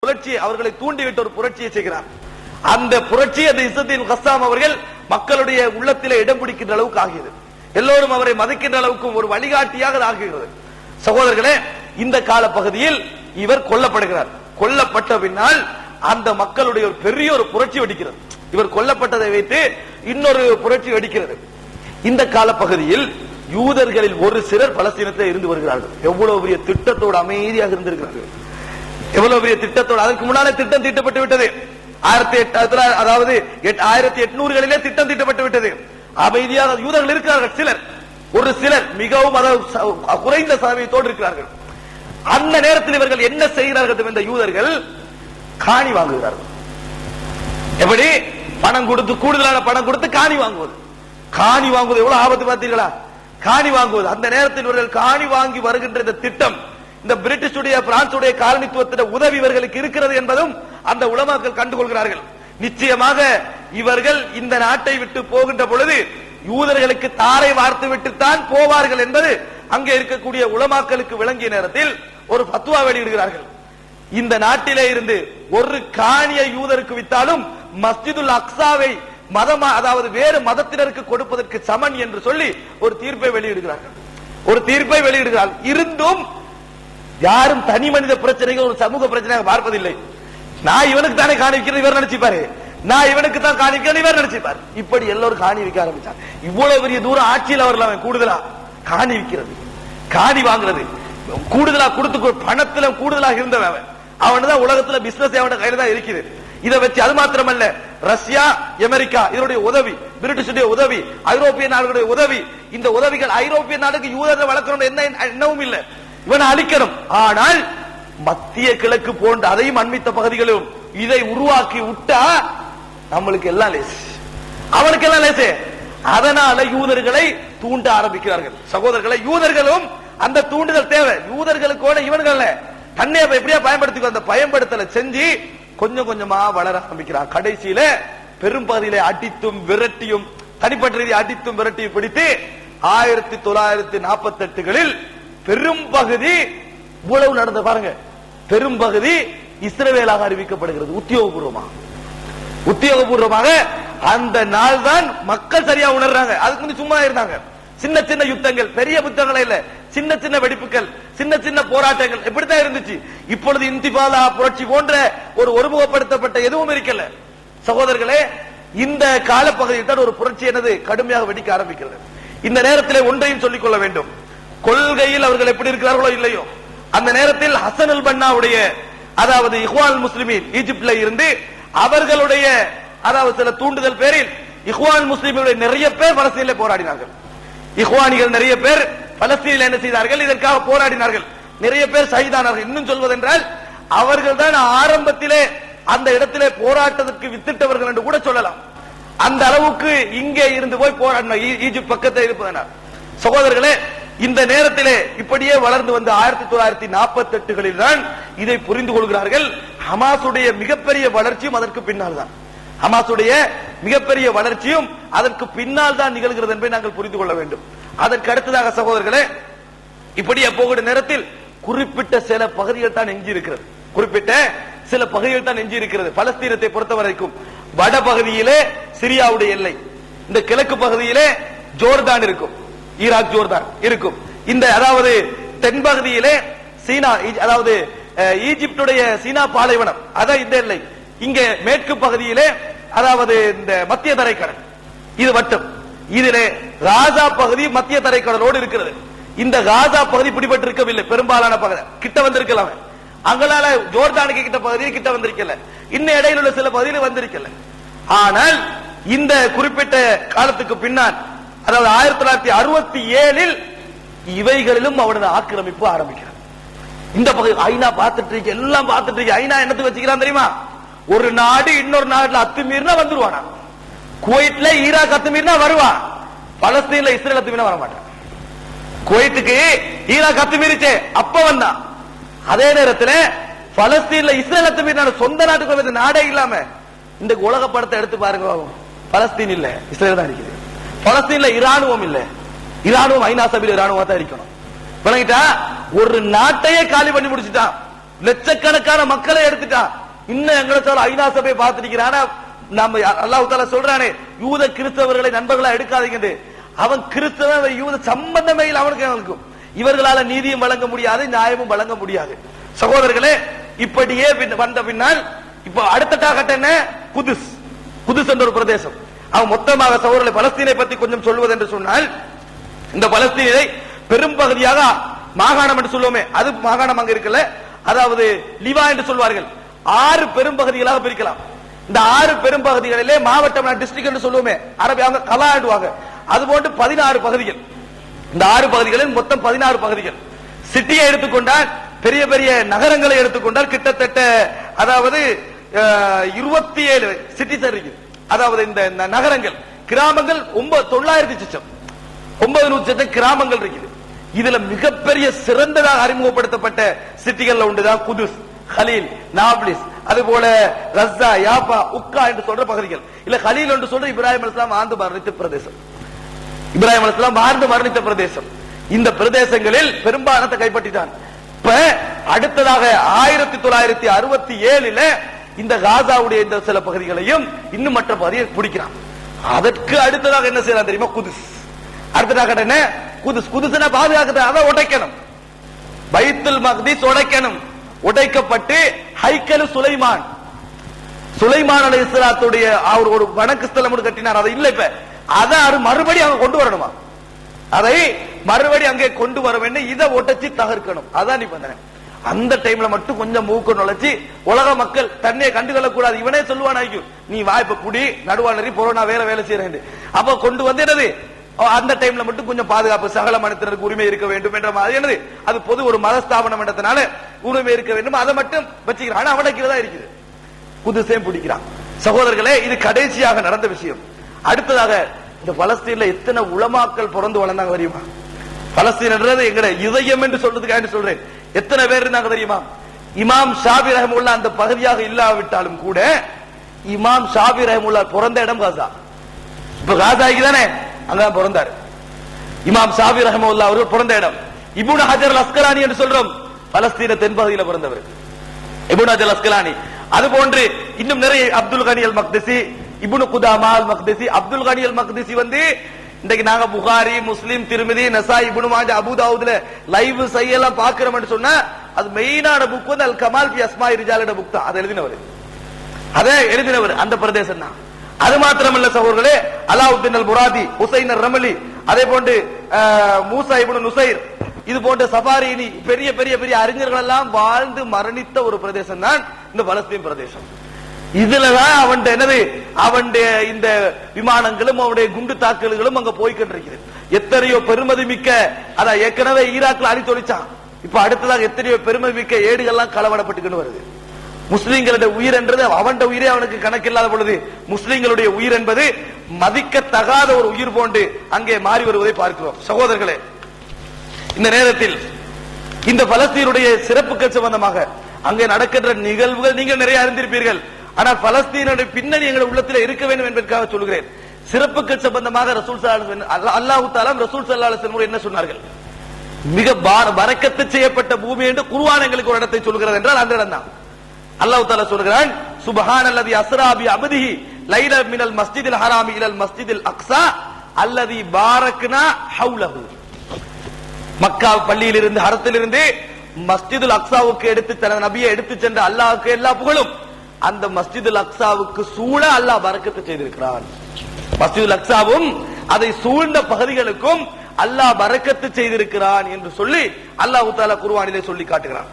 புரட்சி அவர்களை தூண்டிவிட்ட ஒரு புரட்சியை செய்கிறார். அந்த புரட்சி அந்த இஸ்ஸத்தீன் கஸ்ஸாம் அவர்கள் மக்களுடைய உள்ளத்திலே இடம் பிடிக்கின்ற அளவுக்கு ஆகியது. எல்லோரும் அவரை மதிக்கின்ற அளவுக்கு ஒரு வழிகாட்டியாக ஆகிறது. சகோதரர்களே, இந்த கால பகுதியில் இவர் கொல்லப்படுகிறார். கொல்லப்பட்ட பின்னால் அந்த மக்களுடைய ஒரு பெரிய ஒரு புரட்சி வெடிக்கிறது. இவர் கொல்லப்பட்டதை வைத்து இன்னொரு புரட்சி வெடிக்கிறது. இந்த கால பகுதியில் யூதர்களில் ஒரு சிலர் பலஸ்தீனத்தில் இருந்து வருகிறார்கள். எவ்வளவு பெரிய திட்டத்தோடு அமைதியாக இருந்திருக்கிறார்கள். எவ்வளவு பெரிய திட்டத்தோடு. அதற்கு முன்னாலே திட்டம் தீட்டப்பட்டு விட்டது. 1800களிலே திட்டம் தீட்டப்பட்டு விட்டது. அமைதியாக யூதர்கள் இருக்கிறார்கள். சிலர், ஒரு சிலர் மிகவும் குறைந்த சதவீதத்தோடு இருக்கிறார்கள். அந்த நேரத்தில் இவர்கள் என்ன செய்கிறார்கள்? இந்த யூதர்கள் காணி வாங்குகிறார்கள். எப்படி? பணம் கொடுத்து, கூடுதலான பணம் கொடுத்து காணி வாங்குவது. காணி வாங்குவது எவ்வளவு ஆபத்து பார்த்தீர்களா? காணி வாங்குவது. அந்த நேரத்தில் இவர்கள் காணி வாங்கி வருகின்ற இந்த திட்டம், இந்த பிரிட்டிஷுடைய பிரான்சுடைய காலனித்துவத்தின் உதவி இவர்களுக்கு இருக்கிறது என்பதும் அந்த உலமாக்கள் கண்டுகொள்கிறார்கள். நிச்சயமாக இவர்கள் இந்த நாட்டை விட்டு போகின்ற பொழுது யூதர்களுக்கு தாரை வார்த்து விட்டுத்தான் போவார்கள் என்பது அங்கே இருக்கக்கூடிய உலமாக்களுக்கு விளங்கிய நேரத்தில் ஒரு ஃபத்வா வெளியிடுகிறார்கள். இந்த நாட்டிலே இருந்து ஒரு காணியை யூதருக்கு வித்தாலும் மஸ்ஜிதுல் அக்ஸாவை மதமா, அதாவது வேறு மதத்தினருக்கு கொடுப்பதற்கு சமன் என்று சொல்லி ஒரு தீர்ப்பை வெளியிடுகிறார்கள். ஒரு தீர்ப்பை வெளியிடுகிறார்கள். இருந்தும் யாரும் தனி மனித பிரச்சனைகள் ஒரு சமூக பிரச்சனையாக பார்ப்பதில்லை. நான் இவனுக்கு தானே காணிக்கிறது இவர் நினைச்சுப்பாரு, நான் இவனுக்கு தான் காணிக்கிறது இவர் நினைச்சுப்பாரு. இப்படி எல்லோரும் காணி விற்க ஆரம்பிச்சாங்க. இவ்வளவு பெரிய தூரம் ஆட்சியில் அவர்கள் கூடுதலா காணி விற்கிறது, காணி வாங்குறது, கூடுதலா கொடுத்து பணத்துல கூடுதலாக இருந்தவன் அவன்தான் உலகத்துல பிசினஸ் அவன் கையில தான் இருக்குது. இதை வச்சு அது மாத்திரமல்ல, ரஷ்யா, அமெரிக்கா இதனுடைய உதவி, பிரிட்டிஷுடைய உதவி, ஐரோப்பிய நாடுகளுடைய உதவி, இந்த உதவிகள் ஐரோப்பிய நாடுக்கு யூதரை வளர்க்கணும் என்ன எண்ணமும் இல்லை, இவனை அழிக்கணும். ஆனால் மத்திய கிழக்கு போன்ற அதையும் அண்மித்த பகுதிகளிலும் இதை உருவாக்கி விட்டா நம்மளுக்கு எல்லாம் லேசு, அவனுக்கு எல்லாம் லேசு. அதனால யூதர்களை தூண்ட ஆரம்பிக்கிறார்கள். சகோதரர்களை, யூதர்களும் அந்த தூண்டுதல் தேவை. யூதர்களுக்கு இவன்கள் தன்னை எப்படியா பயன்படுத்தி அந்த பயன்படுத்தல செஞ்சு கொஞ்சம் கொஞ்சமா வளர ஆரம்பிக்கிறார். கடைசியில பெரும் பகுதியில அடித்தும் விரட்டியும், தனிப்பட்ட ரீதி அடித்தும் விரட்டியும் பிடித்து 1948களில் பெரும் பகுதி இவ்வளவு நடந்த பாருங்க, பெரும் பகுதி இஸ்ரவேலாக அறிவிக்கப்படுகிறது. உத்தியோகபூர்வமாக அந்த நாள் தான் மக்கள் சரியா உணர்றாங்க. அதுக்கு முன்னாடி சும்மா இருந்தாங்க. சின்ன சின்ன யுத்தங்கள், பெரிய புத்தகங்களே இல்ல, சின்ன சின்ன வெடிப்புகள், சின்ன சின்ன போராட்டங்கள் இப்படித்தான் இருந்துச்சு. இப்பொழுது இன்திபாதா புரட்சி போன்ற ஒரு ஒருமுகப்படுத்தப்பட்ட எதுவும் இருக்கல. சகோதரர்களே, இந்த காலப்பகுதியில் தான் ஒரு புரட்சி எனது கடுமையாக வெடிக்க ஆரம்பிக்கிறது. இந்த நேரத்தில் ஒன்றையும் சொல்லிக் கொள்ள வேண்டும். கொள்கையில் அவர்கள் எப்படி இருக்கிறார்களோ இல்லையோ, அந்த நேரத்தில் ஹசன் அல் பன்னாவுடைய, அதாவது இஹ்வான் முஸ்லிமீன் ஈஜிப்ட்ல இருந்து அவர்களுடைய, அதாவது சில தூண்டுதல் பேரில் இஹ்வான் முஸ்லிம்களுடைய நிறைய பேர் பலஸ்தீனில் போராடினார்கள். இஹ்வானிகள் நிறைய பேர் பலஸ்தீனில் என்ன செய்தார்கள்? இதற்காக போராடினார்கள். நிறைய பேர் ஷஹீதானார்கள். இன்னும் சொல்வதென்றால் அவர்கள் தான் ஆரம்பத்திலே அந்த இடத்திலே போராட்டத்திற்கு வித்திட்டவர்கள் என்று கூட சொல்லலாம். அந்த அளவுக்கு இங்கே இருந்து போய் போராடின ஈஜிப்ட் பக்கத்தில் இருப்பதனால். சகோதரர்களே, இந்த நேரத்திலே இப்படியே வளர்ந்து வந்த 1948களில் தான் இதை புரிந்து கொள்கிறார்கள். ஹமாசுடைய மிகப்பெரிய வளர்ச்சியும் அதற்கு பின்னால் தான், ஹமாசுடைய மிகப்பெரிய வளர்ச்சியும் அதற்கு பின்னால் தான் நிகழ்கிறது என்பதை நாங்கள் புரிந்து கொள்ள வேண்டும். அதற்கு அடுத்ததாக சகோதரர்களே, இப்படியே போகிற நேரத்தில் குறிப்பிட்ட சில பகுதிகள் தான் எஞ்சி இருக்கிறது. குறிப்பிட்ட சில பகுதிகள் தான் எஞ்சி இருக்கிறது. பலஸ்தீனத்தை பொறுத்த வரைக்கும் வட பகுதியிலே சிரியாவுடைய எல்லை, இந்த கிழக்கு பகுதியிலே ஜோர்தான் இருக்கும், ஈராக் ஜோர்தான் இருக்கும். இந்த அதாவது தென்பகுதியிலே சீனா, அதாவது ஈஜிப்டுடைய சீனா பாலைவனம், அதான் இந்த எல்லை. இங்கே மேற்கு பகுதியிலே அதாவது இந்த மத்திய தரைக்கடல், இது வட்டம். இதிலே காசா பகுதி மத்திய தரைக்கடலோடு இருக்கிறது. இந்த காசா பகுதி பிடிபட்டிருக்கவில்லை. பெரும்பாலான பகுதி கிட்ட வந்திருக்கலாம். அங்களால ஜோர்தானுக்கு கிட்ட பகுதியில் கிட்ட வந்திருக்கல, இன்னும் இடையில் உள்ள சில பகுதியில் வந்திருக்கல. ஆனால் இந்த குறிப்பிட்ட காலத்துக்கு பின்னால், அதாவது 1967 இவைகளிலும் அவனது ஆக்கிரமிப்பு ஆரம்பிக்கிறார். இந்த பகுதி ஐநா பார்த்துட்டு இருக்கு, எல்லாம் பார்த்துட்டு இருக்கு. ஐநா என்னத்துக்கு வச்சுக்கிறான் தெரியுமா? ஒரு நாடு இன்னொரு நாடுல அத்துமீறினா வந்துருவானா. குவைட்ல ஈராக் அத்துமீறினா வருவான், பலஸ்தீன்ல இஸ்ரேல் அத்துமீறினா வரமாட்டான். குவைத்துக்கு ஈராக் அத்துமீறிச்சே அப்ப வந்தான். அதே நேரத்தில் பலஸ்தீன்ல இஸ்ரேல் அத்துமீறின சொந்த நாட்டுக்கு நாடே இல்லாம இந்த உலக படத்தை எடுத்து பாருங்க. பலஸ்தீன் இல்ல, இஸ்ரேல் தான் இருக்குது. பலஸ்தீன்ல இராணுவம் இல்ல, இராணுவம் ஐநா சபையில் இராணுவம் தான் இருக்கணும். விளங்கிட்டா? ஒரு நாட்டையே காலி பண்ணி முடிச்சுட்டான். லட்சக்கணக்கான மக்களை எடுத்துட்டான். இன்னும் எங்களை சொல்ல ஐநா சபையை பார்த்திருக்கிறான். நம்ம அல்லாஹ் தஆலா சொல்றானே, யூத கிறிஸ்தவர்களை நண்பர்களா எடுக்காதீங்க. அவன் கிறிஸ்தவ யூத சம்பந்தமே இல்லை அவனுக்கும். இவர்களால நீதியும் வழங்க முடியாது, நியாயமும் வழங்க முடியாது. சகோதரர்களே, இப்படியே வந்த பின்னால் இப்ப அடுத்த டார்கெட் என்ன? குதுஸ். குதுஸ் என்ற ஒரு பிரதேசம். அவன் மொத்தமாக சகோதரர்களை பலஸ்தீனை பத்தி கொஞ்சம் சொல்வது என்று சொன்னால், இந்த பலஸ்தீனை பெரும்பகுதியாக மாகாணம் என்று சொல்லுவோமே, அது மாகாணம் அங்க இருக்குல்ல, அதாவது லிவா என்று சொல்வார்கள். 6 பெரும்பகுதிகளாக பிரிக்கலாம். இந்த 6 பெரும்பகுதிகளிலே மாவட்டம் டிஸ்ட்ரிக்ட் என்று சொல்லுவோமே, அரபியாக கலாடுவாங்க. அது போன்று 16 பகுதிகள். இந்த 6 பகுதிகளில் மொத்தம் 16 பகுதிகள். சிட்டியை எடுத்துக்கொண்டால், பெரிய பெரிய நகரங்களை எடுத்துக்கொண்டால் கிட்டத்தட்ட அதாவது 27 சிட்டிஸ் இருக்கு. அதாவது இந்த நகரங்கள், கிராமங்கள் 900 கிராமங்கள் இருக்குது. இதுல மிகப்பெரிய சிறந்ததாக அறிமுகப்படுத்தப்பட்ட சிட்டிகள்ல ஒன்றுதான் குதுஸ், ஹலீல், நாப்லிஸ், அதுபோல ரஸ்ஸா, யாபா, உக்கா என்று சொல்ற பகுதிகள். இல்ல ஹலீல் என்று சொல்ற இப்ராஹிம் அலைஹிஸ்ஸலாம் ஆண்டு மரணித்த பிரதேசம். இப்ராஹிம் அலைஹிஸ்ஸலாம் ஆண்டு மரணித்த பிரதேசம். இந்த பிரதேசங்களில் பெரும்பாலானதை கைப்பற்றிட்டான். இப்ப அடுத்ததாக 1967 இந்த காசாவுடைய இந்த சில பகுதிகளையும் இன்னும் மற்ற பகுதியை பிடிக்கிறான். அதற்கு அடுத்ததாக என்ன செய்யலாம் தெரியுமா? குதுஸ். அடுத்ததாக என்ன? குதுஸ். குதுஸ்னா பாதுகாக்கிறது, அதை உடைக்கணும். பைத்துல் மக்திஸ் உடைக்கணும். உடைக்கப்பட்டு ஹைக்கல் சுலைமான் அலைஹிஸ்ஸலாத்துடைய அவர் ஒரு வணக்க ஸ்தலம் கட்டினார். அது இல்ல, இப்ப அதை மறுபடியும் அங்க கொண்டு வரணுமா? அதை மறுபடியும் அங்கே கொண்டு வர வேண்டும். இதை ஒட்டச்சி தகர்க்கணும். அதான் நிபந்தனை. அந்த டைம்ல மட்டும் கொஞ்சம் மூக்க நுழைச்சி உலக மக்கள் தன்னை கண்டுகொள்ள கூடாது. இவனே சொல்லுவான், நீ வாய்ப்ப குடி நடுவானரி பொருள் வேலை செய்யறேன். அப்ப கொண்டு வந்து என்னது, அந்த டைம்ல மட்டும் கொஞ்சம் பாதுகாப்பு, சகல மனிதருக்கு உரிமை இருக்க வேண்டும் என்ற மாதிரி என்னது, அது பொது ஒரு மத ஸ்தாபனம் என்றதுனால உரிமை இருக்க வேண்டும். அதை மட்டும் வச்சுக்கிறான். அவனுக்கு தான் இருக்குது. குதுசையும் பிடிக்கிறான். சகோதரர்களே, இது கடைசியாக நடந்த விஷயம். அடுத்ததாக இந்த பலஸ்தீன்ல எத்தனை உலமாக்கள் பிறந்து வளர்ந்தாங்க தெரியுமா? பலஸ்தீன் என்றது எங்கட இதயம் என்று சொல்றதுக்காக சொல்றேன். எத்தனை பேர் இருந்தாங்க தெரியுமா? இமாம் ஷாபி ரஹ்மத்துல்லாஹ் அந்த பகுதியாக இல்லாவிட்டாலும் கூட, இமாம் ஷாபி ரஹ்மத்துல்லாஹ் பிறந்த இடம் காசா. இப்ப காசாய்க்கு தானே அங்கதான் பிறந்தாரு. இமாம் ஷாபி ரஹ்மத்துல்லாஹ் அவர்கள் பிறந்த இடம். இப்னு ஹஜர் அல் அஸ்கலானி என்று சொல்றோம், பலஸ்தீன தென்பகுதியில் பிறந்தவர் இப்னு ஹஜர் அல் அஸ்கலானி. அது போன்று இன்னும் நிறைய, அப்துல் கனி அல் மக்திசி, இப்னு குதாமா அல் மக்திசி. அப்துல் கனி அல் மக்திசி இன்றைக்கு நாங்க புகாரி, முஸ்லிம், திருமிதி, நசாய், இப்னு மாஜா, அபூ தாவூத்ல லைவ் செய்யலாம் பாக்குறோம்னு சொன்னா, அது மெயினான புக் அல் கமால் ஃபி அஸ்மாஇ ரிஜாலோட புக் தான். அதை எழுதினவர் அந்த பிரதேசம் தான். அது மாத்திரமல்ல சகோதரர்களே, அலாவுத்தீன் அல் முராதி, ஹுசைன் அர் ரமலி, அதே போன்று மூசா இப்னு நுசைர், இது போன்ற சஃபாரினி, பெரிய பெரிய பெரிய அறிஞர்கள் எல்லாம் வாழ்ந்து மரணித்த ஒரு பிரதேசம் தான் இந்த பலஸ்தீன் பிரதேசம். இதுலதான் அவன் என்னது, அவன் இந்த விமானங்களும் அவனுடைய குண்டு தாக்குதல்களும் அங்க போய்கொண்டிருக்கிறது. எத்தனையோ பெருமதி மிக்க, அதான் ஏற்கனவே ஈராக்ல அழித்தொழிச்சான். இப்ப அடுத்ததாக எத்தனையோ பெருமதி மிக்க ஏடுகள்லாம் களவடப்பட்டு வருது. முஸ்லிம்களுடைய உயிர் என்றது அவன் உயிரே அவனுக்கு கணக்கில்லாத பொழுது, முஸ்லிம்களுடைய உயிர் என்பது மதிக்கத்தகாத ஒரு உயிர் போன்று அங்கே மாறி வருவதை பார்க்கிறோம். சகோதரர்களே, இந்த நேரத்தில் இந்த பலஸ்தீனுடைய சிறப்புகள் சம்பந்தமாக அங்கே நடக்கின்ற நிகழ்வுகள் நீங்கள் நிறைய அறிந்திருப்பீர்கள். ஆனால் பலஸ்தீனுடைய பின்னணி எங்கள் உள்ளத்தில் இருக்க வேண்டும் என்பதற்காக சொல்கிறேன். சிறப்புகள் சம்பந்தமாக ரசூல் அல்லாஹ் தஆலா ரசூல் ஸல்லல்லாஹு அலைஹி வஸல்லம் என்ன சொன்னார்கள்? மிக பரக்கத்து செய்யப்பட்ட பூமி என்று குர்ஆன் எங்களுக்கு ஒரு இடத்தை சொல்கிறது என்றால் அந்த இடம் தான். அல்லாஹ் தஆலா சொல்கிறான், சுப்ஹானல்லதி அஸ்ரா பி அப்திஹி லைல மினல் மஸ்ஜிதில் ஹராமி இலல் மஸ்ஜிதில் அக்ஸா அல்லதி பாரக்னா ஹவுலஹு. மக்கா பள்ளியிலிருந்து, ஹரத்திலிருந்து மஸ்ஜிதுல் அக்ஸாவுக்கு எடுத்து தனது நபியை எடுத்து சென்ற அல்லாஹ்வுக்கு எல்லா புகழும். அந்த மஸ்ஜிதுல் அக்ஸாவுக்கு சூழ அல்லாஹ் பரக்கத்து செய்திருக்கிறான். மஸ்ஜிதுல் அக்ஸாவும் அதை சூழ்ந்த பகுதிகளுக்கும் அல்லாஹ் பரக்கத்து செய்திருக்கிறான் என்று சொல்லி அல்லாஹ் தஆலா குர்ஆனிலே சொல்லி காட்டுகிறான்.